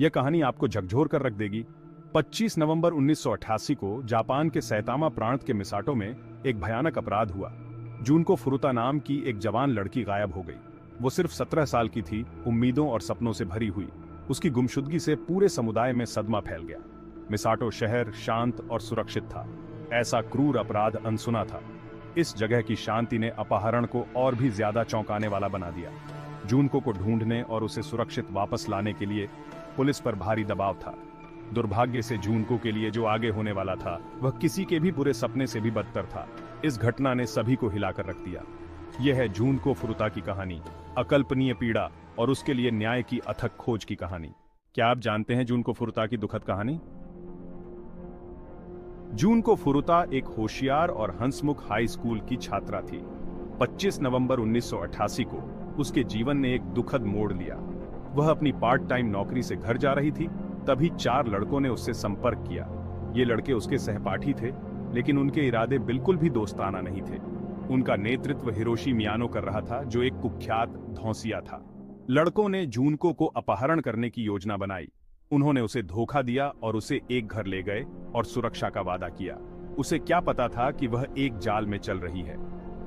यह कहानी आपको झकझोर कर रख देगी। 25 नवंबर 1988 को जापान के सैतामा प्रांत के मिसाटो में एक भयानक अपराध हुआ। जुनको फुरुता नाम की एक जवान लड़की गायब हो गई। वो सिर्फ 17 साल की थी, उम्मीदों और सपनों से भरी हुई। उसकी गुमशुदगी से पूरे समुदाय में सदमा फैल गया। मिसाटो शहर शांत और सुरक्षित था। ऐसा क्रूर अपराध अनसुना था। इस जगह की शांति ने अपहरण को और भी ज्यादा चौंकाने वाला बना दिया। जुनको को ढूंढने और उसे सुरक्षित वापस लाने के लिए पुलिस पर भारी दबाव था। दुर्भाग्य से जुनको के लिए जो आगे होने वाला था वह किसी के भी बुरे सपने से भी बदतर था। इस घटना ने सभी को हिलाकर रख दिया। यह है जुनको फुरुता की कहानी, अकल्पनीय पीड़ा और उसके लिए न्याय की अथक खोज की कहानी। क्या आप जानते हैं जुनको फुरुता की दुखद कहानी? जुनको फुरुता एक होशियार और हंसमुख हाई स्कूल की छात्रा थी। 25 नवंबर 1988 को उसके जीवन ने एक दुखद मोड़ लिया। वह अपनी पार्ट टाइम नौकरी से घर जा रही थी, तभी 4 लड़कों ने उससे संपर्क किया। ये लड़के उसके सहपाठी थे, लेकिन उनके इरादे बिल्कुल भी दोस्ताना नहीं थे। उनका नेतृत्व हिरोशी मियानो कर रहा था, जो एक कुख्यात धौंसिया था। लड़कों ने जुनको को अपहरण करने की योजना बनाई। उन्होंने उसे धोखा दिया और उसे एक घर ले गए और सुरक्षा का वादा किया। उसे क्या पता था कि वह एक जाल में चल रही है।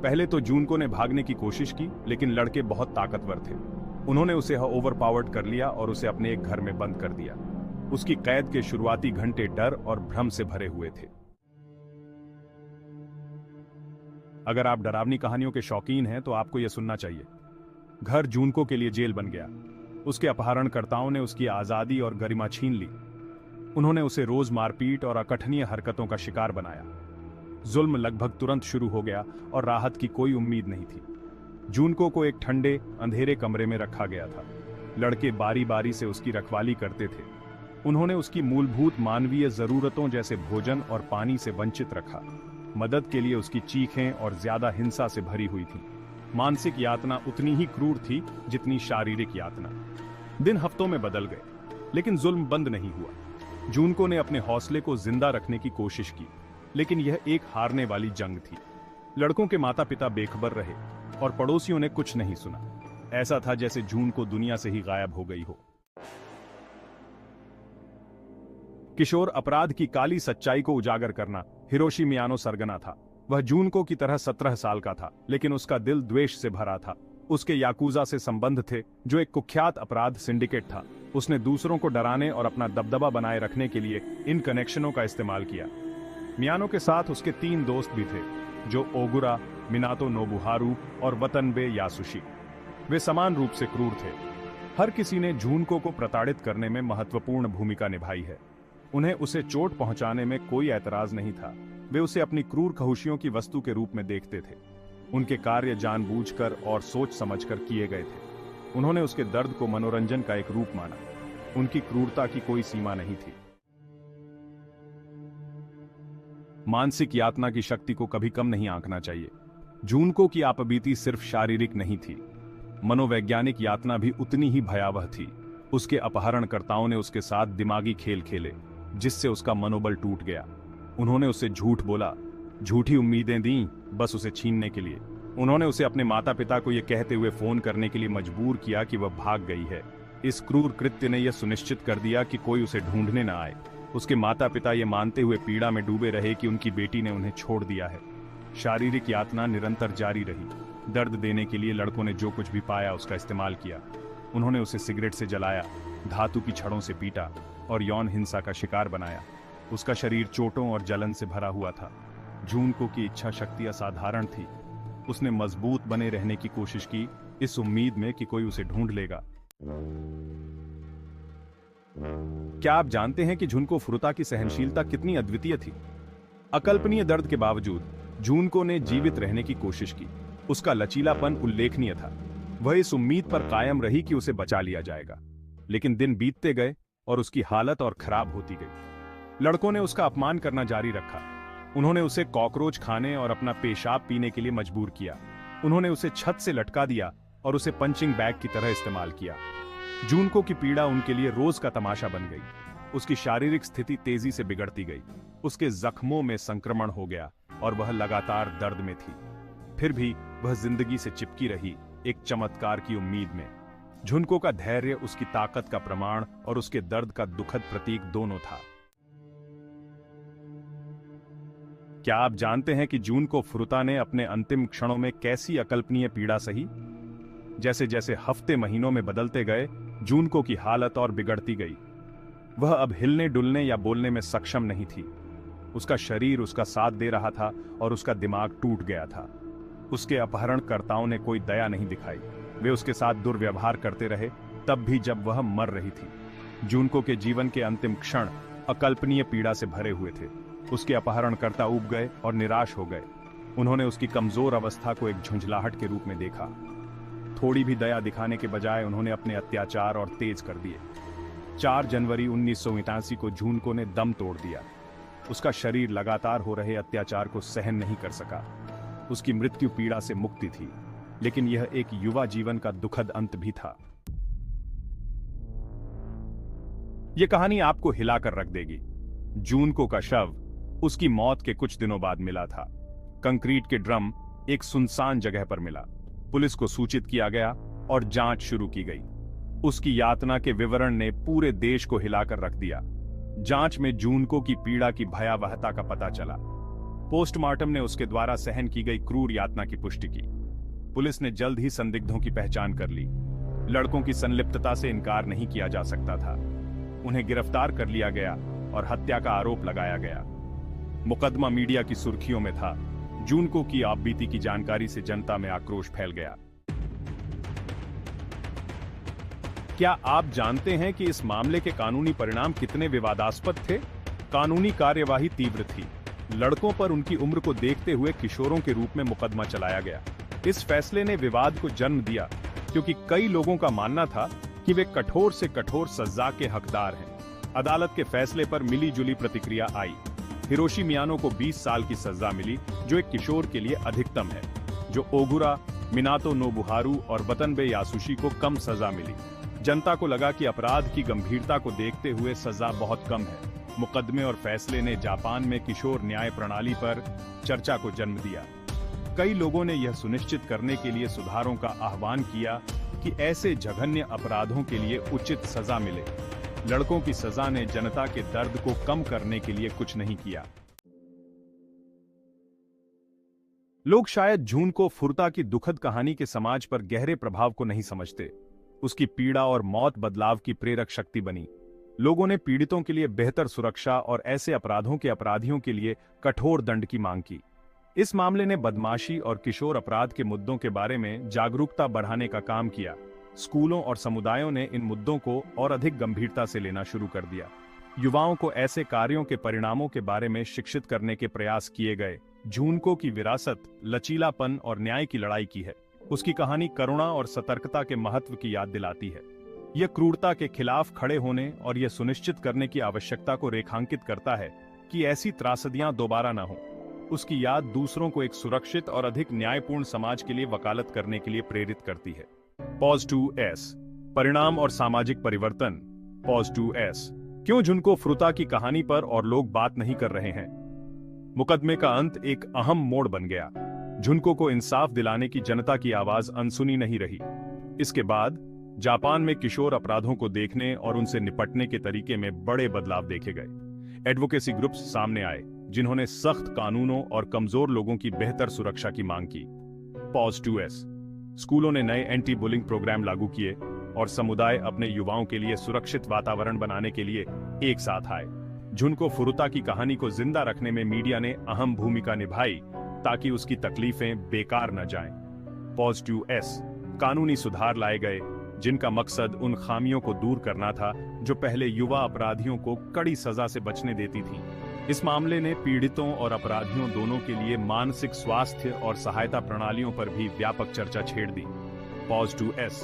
पहले तो जुनको ने भागने की कोशिश की, लेकिन लड़के बहुत ताकतवर थे। उन्होंने उसे ओवरपावर्ड कर लिया और उसे अपने एक घर में बंद कर दिया। उसकी कैद के शुरुआती घंटे डर और भ्रम से भरे हुए थे। अगर आप डरावनी कहानियों के शौकीन हैं तो आपको यह सुनना चाहिए। घर जुनको के लिए जेल बन गया। उसके अपहरणकर्ताओं ने उसकी आजादी और गरिमा छीन ली। उन्होंने उसे रोज मारपीट और अकथनीय हरकतों का शिकार बनाया। जुल्म लगभग तुरंत शुरू हो गया और राहत की कोई उम्मीद नहीं थी। जुनको को एक ठंडे अंधेरे कमरे में रखा गया था। लड़के बारी बारी से उसकी रखवाली करते थे। उन्होंने उसकी मूलभूत मानवीय जरूरतों जैसे भोजन और पानी से वंचित रखा। मदद के लिए उसकी चीखें और ज्यादा हिंसा से भरी हुई थी। मानसिक यातना उतनी ही क्रूर थी जितनी शारीरिक यातना। दिन हफ्तों में बदल गए, लेकिन जुल्म बंद नहीं हुआ। जुनको ने अपने हौसले को जिंदा रखने की कोशिश की, लेकिन यह एक हारने वाली जंग थी। लड़कों के माता पिता बेखबर रहे और पड़ोसियों ने कुछ नहीं सुना। ऐसा था जैसे जुनको दुनिया से ही गायब हो गई हो। किशोर अपराध की काली सच्चाई को उजागर करना हिरोशी मियानो सरगना था। वह जुनको की तरह 17 साल का था, लेकिन उसका दिल द्वेष से भरा था। उसके याकूजा से संबंध थे, जो एक कुख्यात अपराध सिंडिकेट था। उसने दूसरों को डराने और अपना दबदबा बनाए रखने के लिए इन कनेक्शनों का इस्तेमाल किया। मियानो के साथ उसके 3 दोस्त भी थे, जो ओगुरा, मिनातो नोबुहारू और वतनबे यासुशी। वे समान रूप से क्रूर थे। हर किसी ने जुनको को प्रताड़ित करने में महत्वपूर्ण भूमिका निभाई है। उन्हें उसे चोट पहुंचाने में कोई ऐतराज नहीं था। वे उसे अपनी क्रूर खहुशियों की वस्तु के रूप में देखते थे। उनके कार्य जानबूझकर और सोच समझकर किए गए थे। उन्होंने उसके दर्द को मनोरंजन का एक रूप माना। उनकी क्रूरता की कोई सीमा नहीं थी। मानसिक यातना की शक्ति को कभी कम नहीं आंकना चाहिए। जुनको की आपबीती सिर्फ शारीरिक नहीं थी, मनोवैज्ञानिक यातना भी उतनी ही भयावह थी। उसके अपहरणकर्ताओं ने उसके साथ दिमागी खेल खेले, जिससे उसका मनोबल टूट गया। उन्होंने उसे झूठ बोला, झूठी उम्मीदें दी, बस उसे छीनने के लिए। उन्होंने उसे अपने माता पिता को यह कहते हुए फोन करने के लिए मजबूर किया कि वह भाग गई है। इस क्रूर कृत्य ने यह सुनिश्चित कर दिया कि कोई उसे ढूंढने न आए। उसके माता पिता ये मानते हुए पीड़ा में डूबे रहे कि उनकी बेटी ने उन्हें छोड़ दिया है। शारीरिक यातना निरंतर जारी रही। दर्द देने के लिए लड़कों ने जो कुछ भी पाया उसका इस्तेमाल किया। उन्होंने उसे सिगरेट से जलाया, धातु की छड़ों से पीटा और यौन हिंसा का शिकार बनाया। उसका शरीर चोटों और जलन से भरा हुआ था। जुनको की इच्छा शक्ति असाधारण थी। उसने मजबूत बने रहने की कोशिश की, इस उम्मीद में कि कोई उसे ढूंढ लेगा। क्या आप जानते हैं कि जुनको फुरुता की सहनशीलता कितनी अद्वितीय थी? अकल्पनीय दर्द के बावजूद जुनको ने जीवित रहने की कोशिश की। उसका लचीलापन उल्लेखनीय था। वह इस उम्मीद पर कायम रही कि उसे बचा लिया जाएगा। लेकिन दिन बीतते गए और उसकी हालत और खराब होती गई। लड़कों ने उसका अपमान करना जारी रखा। उन्होंने उसे कॉकरोच खाने और अपना पेशाब पीने के लिए मजबूर किया। उन्होंने उसे छत से लटका दिया और उसे पंचिंग बैग की तरह इस्तेमाल किया। जुनको की पीड़ा उनके लिए रोज का तमाशा बन गई। उसकी शारीरिक स्थिति तेजी से बिगड़ती गई। उसके जख्मों में संक्रमण हो गया और वह लगातार दर्द में थी। फिर भी वह जिंदगी से चिपकी रही, एक चमत्कार की उम्मीद में। झुनको का धैर्य उसकी ताकत का प्रमाण और उसके दर्द का दुखद प्रतीक दोनों था। क्या आप जानते हैं कि जुनको फुरुता ने अपने अंतिम क्षणों में कैसी अकल्पनीय पीड़ा सही? जैसे जैसे हफ्ते महीनों में बदलते गए, जुनको की हालत और बिगड़ती गई। वह अब हिलने डुलने या बोलने में सक्षम नहीं थी। उसका शरीर उसका साथ दे रहा था और उसका दिमाग टूट गया था। उसके अपहरणकर्ताओं ने कोई दया नहीं दिखाई। वे उसके साथ दुर्व्यवहार करते रहे, तब भी जब वह मर रही थी। जुनको के जीवन के अंतिम क्षण अकल्पनीय पीड़ा से भरे हुए थे। उसके अपहरणकर्ता ऊब गए और निराश हो गए। उन्होंने उसकी कमजोर अवस्था को एक झुंझलाहट के रूप में देखा। थोड़ी भी दया दिखाने के बजाय उन्होंने अपने अत्याचार और तेज कर दिए। 4 जनवरी 1987 को जुनको ने दम तोड़ दिया। उसका शरीर लगातार हो रहे अत्याचार को सहन नहीं कर सका। उसकी मृत्यु पीड़ा से मुक्ति थी, लेकिन यह एक युवा जीवन का दुखद अंत भी था। यह कहानी आपको हिलाकर रख देगी। जुनको का शव उसकी मौत के कुछ दिनों बाद मिला था। कंक्रीट के ड्रम एक सुनसान जगह पर मिला। पुलिस को सूचित किया गया और जांच शुरू की गई। उसकी यातना के विवरण ने पूरे देश को हिलाकर रख दिया। जांच में जुनको की पीड़ा की भयावहता का पता चला। पोस्टमार्टम ने उसके द्वारा सहन की गई क्रूर यातना की पुष्टि की। पुलिस ने जल्द ही संदिग्धों की पहचान कर ली। लड़कों की संलिप्तता से इनकार नहीं किया जा सकता था। उन्हें गिरफ्तार कर लिया गया और हत्या का आरोप लगाया गया। मुकदमा मीडिया की सुर्खियों में था। जुनको की आपबीती की जानकारी से जनता में आक्रोश फैल गया। क्या आप जानते हैं कि इस मामले के कानूनी परिणाम कितने विवादास्पद थे? कानूनी कार्यवाही तीव्र थी। लड़कों पर उनकी उम्र को देखते हुए किशोरों के रूप में मुकदमा चलाया गया। इस फैसले ने विवाद को जन्म दिया, क्योंकि कई लोगों का मानना था कि वे कठोर से कठोर सजा के हकदार हैं। अदालत के फैसले पर मिली जुली प्रतिक्रिया आई। हिरोशी मियानो को 20 साल की सजा मिली, जो एक किशोर के लिए अधिकतम है। जो ओगुरा, मिनातो नोबुहारू और वतनबे यासुशी को कम सजा मिली। जनता को लगा कि अपराध की गंभीरता को देखते हुए सजा बहुत कम है। मुकदमे और फैसले ने जापान में किशोर न्याय प्रणाली पर चर्चा को जन्म दिया। कई लोगों ने यह सुनिश्चित करने के लिए सुधारों का आह्वान किया कि ऐसे जघन्य अपराधों के लिए उचित सजा मिले। लड़कों की सजा ने जनता के दर्द को कम करने के लिए कुछ नहीं किया। लोग शायद जुनको फुरुता की दुखद कहानी के समाज पर गहरे प्रभाव को नहीं समझते। उसकी पीड़ा और मौत बदलाव की प्रेरक शक्ति बनी। लोगों ने पीड़ितों के लिए बेहतर सुरक्षा और ऐसे अपराधों के अपराधियों के लिए कठोर दंड की मांग की। इस मामले ने बदमाशी और किशोर अपराध के मुद्दों के बारे में जागरूकता बढ़ाने का काम किया। स्कूलों और समुदायों ने इन मुद्दों को और अधिक गंभीरता से लेना शुरू कर दिया। युवाओं को ऐसे कार्यों के परिणामों के बारे में शिक्षित करने के प्रयास किए गए। जुनको की विरासत लचीलापन और न्याय की लड़ाई की है। उसकी कहानी करुणा और सतर्कता के महत्व की याद दिलाती है। यह क्रूरता के खिलाफ खड़े होने और यह सुनिश्चित करने की आवश्यकता को रेखांकित करता है कि ऐसी त्रासदियां दोबारा न हों। उसकी याद दूसरों को एक सुरक्षित और अधिक न्यायपूर्ण समाज के लिए वकालत करने के लिए प्रेरित करती है। पॉज 2S परिणाम और सामाजिक परिवर्तन। पॉज 2S क्यों जुनको फुरुता की कहानी पर और लोग बात नहीं कर रहे हैं? मुकदमे का अंत एक अहम मोड़ बन गया। जुनको को इंसाफ दिलाने की जनता की आवाज अनसुनी नहीं रही। इसके बाद जापान में किशोर अपराधों को देखने और उनसे निपटने के तरीके में बड़े बदलाव देखे गए। एडवोकेसी ग्रुप्स सामने आए, जिन्होंने सख्त कानूनों और कमजोर लोगों की बेहतर सुरक्षा की मांग की। पॉज 2S स्कूलों ने नए एंटी बुलिंग प्रोग्राम लागू किए और समुदाय अपने युवाओं के लिए सुरक्षित वातावरण बनाने के लिए एक साथ आए। जुनको फुरुता की कहानी को जिंदा रखने में मीडिया ने अहम भूमिका निभाई, ताकि उसकी तकलीफें बेकार न जाएं। पॉज 2S कानूनी सुधार लाए गए, जिनका मकसद उन खामियों को दूर करना था जो पहले युवा अपराधियों को कड़ी सजा से बचने देती थी। इस मामले ने पीड़ितों और अपराधियों दोनों के लिए मानसिक स्वास्थ्य और सहायता प्रणालियों पर भी व्यापक चर्चा छेड़ दी। पॉज 2S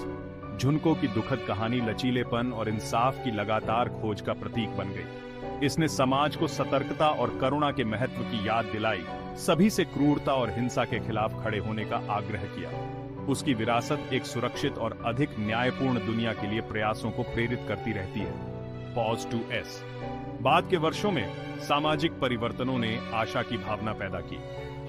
जुनको की दुखद कहानी लचीलेपन और इंसाफ की लगातार खोज का प्रतीक बन गई। इसने समाज को सतर्कता और करुणा के महत्व की याद दिलाई, सभी से क्रूरता और हिंसा के खिलाफ खड़े होने का आग्रह किया। उसकी विरासत एक सुरक्षित और अधिक न्यायपूर्ण दुनिया के लिए प्रयासों को प्रेरित करती रहती है। पॉज 2S बाद के वर्षों में सामाजिक परिवर्तनों ने आशा की भावना पैदा की।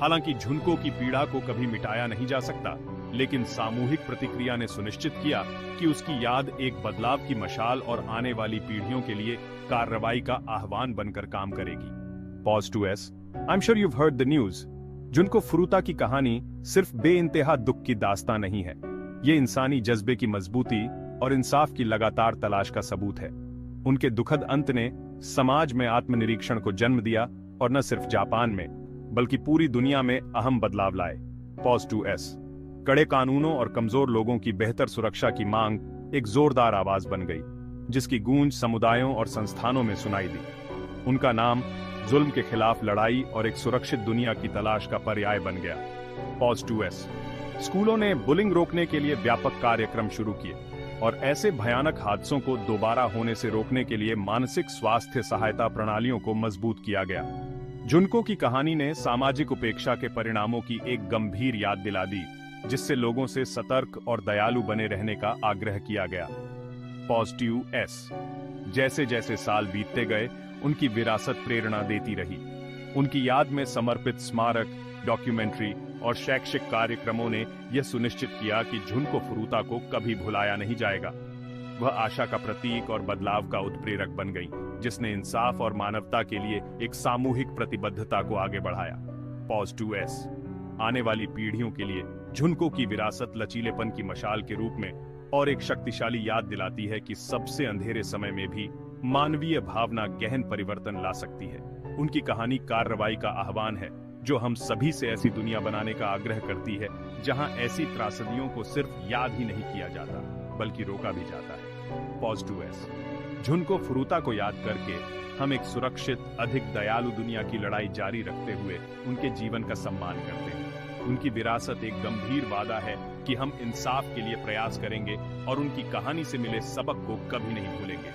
हालांकि झुनको की पीड़ा को कभी मिटाया नहीं जा सकता, लेकिन सामूहिक प्रतिक्रिया ने सुनिश्चित किया कि उसकी याद एक बदलाव की मशाल और आने वाली पीढ़ियों के लिए कार्रवाई का आह्वान बनकर काम करेगी। Pause to S. I'm sure you've heard the news. जुनको फुरुता की कहानी सिर्फ बेइंतहा दुख की दास्तां नहीं है, ये इंसानी जज्बे की मजबूती और इंसाफ की लगातार तलाश का सबूत है। उनके दुखद अंत ने समाज में आत्मनिरीक्षण को जन्म दिया और न सिर्फ जापान में बल्कि पूरी दुनिया में अहम बदलाव लाए। Pause to S. कड़े कानूनों और कमजोर लोगों की बेहतर सुरक्षा की मांग एक जोरदार आवाज बन गई, जिसकी गूंज समुदायों और संस्थानों में सुनाई दी। उनका नाम जुल्म के खिलाफ लड़ाई और एक सुरक्षित दुनिया की तलाश का पर्याय बन गया। Pause to S. स्कूलों ने बुलिंग रोकने के लिए व्यापक कार्यक्रम शुरू किए और ऐसे भयानक हादसों को दोबारा होने से रोकने के लिए मानसिक स्वास्थ्य सहायता प्रणालियों को मजबूत किया गया। जुनको की कहानी ने सामाजिक उपेक्षा के परिणामों की एक गंभीर याद दिला दी, जिससे लोगों से सतर्क और दयालु बने रहने का आग्रह किया गया। Pause to S. जैसे जैसे साल बीतते गए, उनकी विरासत प्रेरणा देती रही। उनकी याद में समर्पित स्मारक, डॉक्यूमेंट्री और शैक्षिक कार्यक्रमों ने यह सुनिश्चित किया कि जुनको फुरुता को कभी भुलाया नहीं जाएगा। वह आशा का प्रतीक और बदलाव का उत्प्रेरक बन गई, जिसने इंसाफ और मानवता के लिए एक सामूहिक प्रतिबद्धता को आगे बढ़ाया। Pause to S. आने वाली पीढ़ियों के लिए जुनको की विरासत लचीलेपन की मशाल के रूप में और एक शक्तिशाली याद दिलाती है कि सबसे अंधेरे समय में भी मानवीय भावना गहन परिवर्तन ला सकती है। उनकी कहानी कार्रवाई का आह्वान है, जो हम सभी से ऐसी दुनिया बनाने का आग्रह करती है जहां ऐसी त्रासदियों को सिर्फ याद ही नहीं किया जाता बल्कि रोका भी जाता है। Pause to S. जुनको फुरुता को याद करके हम एक सुरक्षित, अधिक दयालु दुनिया की लड़ाई जारी रखते हुए उनके जीवन का सम्मान करते हैं। उनकी विरासत एक गंभीर वादा है कि हम इंसाफ के लिए प्रयास करेंगे और उनकी कहानी से मिले सबक को कभी नहीं भूलेंगे।